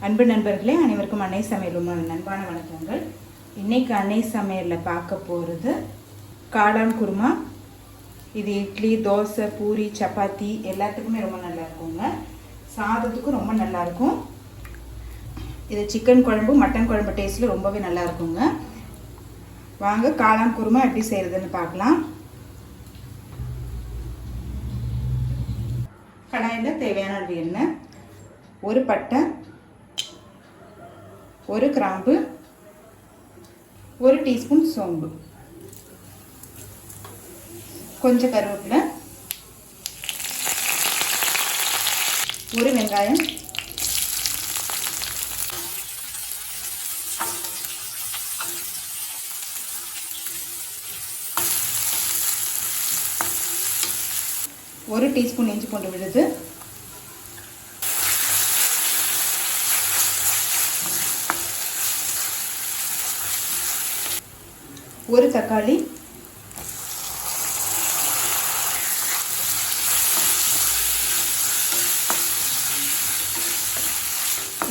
அன்பு நண்பர்களே, அனைவருக்கும் அன்னை சமையல் அன்பான வணக்கங்கள். இன்னைக்கு அன்னை சமையலில் பார்க்க போகிறது காளான் குருமா. இது இட்லி, தோசை, பூரி, சப்பாத்தி எல்லாத்துக்குமே ரொம்ப நல்லா இருக்குங்க. சாதத்துக்கும் ரொம்ப நல்லா இருக்கும். இது சிக்கன் குழம்பு, மட்டன் குழம்பு டேஸ்ட்டில் ரொம்பவே நல்லா இருக்குங்க. வாங்க காளான் குருமா எப்படி செய்கிறதுன்னு பார்க்கலாம். கடாயில் தேவையான அளவு எண்ணெய், ஒரு பட்டை, ஒரு கிராம்பு, ஒரு டீஸ்பூன் சோம்பு, கொஞ்சம் கருவேப்பிலை, ஒரு வெங்காயம், ஒரு டீஸ்பூன் இஞ்சி பூண்டு விழுது, ஒரு தக்காளி,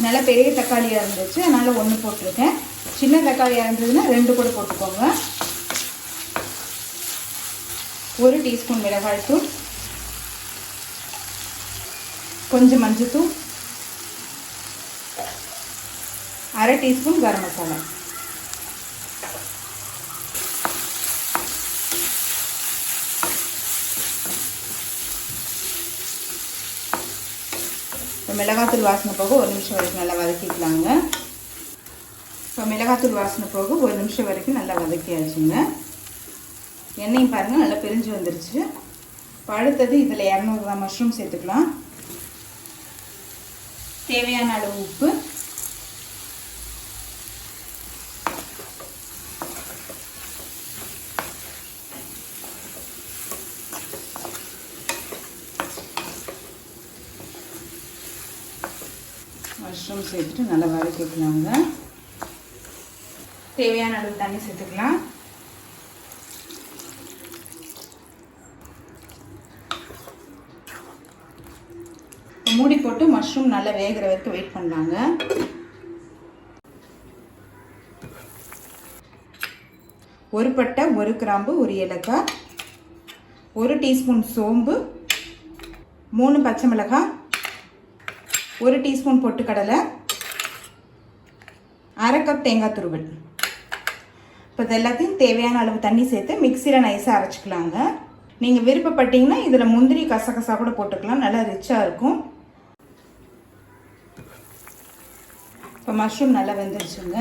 நல்ல பெரிய தக்காளியாக இருந்துச்சு, அதனால் ஒன்று போட்டிருக்கேன். சின்ன தக்காளியாக இருந்ததுன்னா 2 கூட போட்டுக்கோங்க. ஒரு டீஸ்பூன் மிளகாய்த்தூள், கொஞ்சம் மஞ்சள்தூள், அரை டீஸ்பூன் கரம் மசாலா. இப்போ மிளகாத்தூள் வாசனை போக 1 நிமிஷம் வரைக்கும் நல்லா வதக்கிக்கலாங்க. இப்போ மிளகாத்தூள் வாசனை போக 1 நிமிஷம் வரைக்கும் நல்லா வதக்கியாச்சுங்க. எண்ணெயும் பாருங்கள் நல்லா பிரிஞ்சு வந்துருச்சு. இப்போ அடுத்தது இதில் 200 கிராம் மஷ்ரூம் சேர்த்துக்கலாம். தேவையான அளவு உப்பு, மஷ்ரூம் சேர்த்துட்டு நல்லா வதக்கிக்கலாங்க. தேவையான அளவு தண்ணி சேர்த்துக்கலாம். மூடி போட்டு மஷ்ரூம் நல்லா வேகிற வரைக்கும் வெயிட் பண்ணலாங்க. ஒரு பட்டை, ஒரு கிராம்பு, ஒரு ஏலக்காய், ஒரு டீஸ்பூன் சோம்பு, 3 பச்சை மிளகாய், ஒரு டீஸ்பூன் பொட்டுக்கடலை, அரை கப் தேங்காய் துருவல். இப்போ இது எல்லாத்தையும் தேவையான அளவு தண்ணி சேர்த்து மிக்சியில் நைஸாக அரைச்சிக்கலாங்க. நீங்கள் விருப்பப்பட்டீங்கன்னா இதில் முந்திரி, கசகசா கூட போட்டுக்கலாம், நல்லா ரிச்சாக இருக்கும். இப்போ மஷ்ரூம் நல்லா வெந்துருச்சுங்க.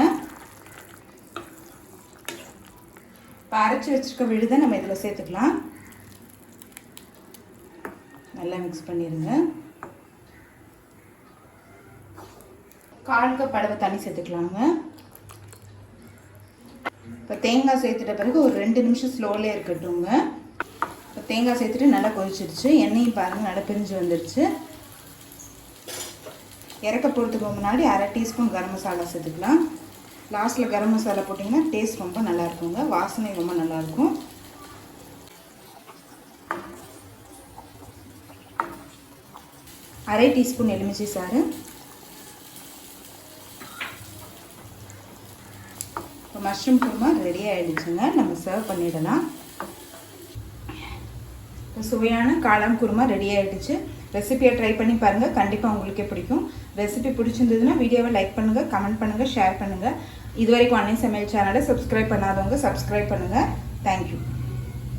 இப்போ அரைச்சி வச்சுருக்க விழுதை நம்ம இதில் சேர்த்துக்கலாம். நல்லா மிக்ஸ் பண்ணிடுங்க. 1/4 கப் அளவு தண்ணி சேர்த்துக்கலாங்க. இப்போ தேங்காய் சேர்த்துட்ட பிறகு ஒரு 2 நிமிஷம் ஸ்லோவிலே இருக்கட்டுங்க. இப்போ தேங்காய் சேர்த்துட்டு நல்லா கொதிச்சிருச்சு. எண்ணெயும் பாருங்கள் நல்லா பிரிஞ்சு வந்துருச்சு. இறக்க போகிறதுக்கு முன்னாடி அரை டீஸ்பூன் கரம் மசாலா சேர்த்துக்கலாம். லாஸ்ட்டில் கரம் மசாலா போட்டிங்கன்னா டேஸ்ட் ரொம்ப நல்லா இருக்குங்க, வாசனை ரொம்ப நல்லாயிருக்கும். அரை டீஸ்பூன் எலுமிச்சை சாறு. இப்போ மஷ்ரூம் குருமா ரெடி ஆகிடுச்சுங்க. நம்ம சர்வ் பண்ணிடலாம். இப்போ சுவையான காளான் குருமா ரெடி ஆகிடுச்சு. ரெசிபியை ட்ரை பண்ணி பாருங்கள், கண்டிப்பாக உங்களுக்கே பிடிக்கும். ரெசிபி பிடிச்சிருந்ததுன்னா வீடியோவை லைக் பண்ணுங்கள், கமெண்ட் பண்ணுங்கள், ஷேர் பண்ணுங்கள். இது வரைக்கும் அன்னை சமையல் சேனலை சப்ஸ்கிரைப் பண்ணாதவங்க சப்ஸ்கிரைப் பண்ணுங்கள். தேங்க்யூ.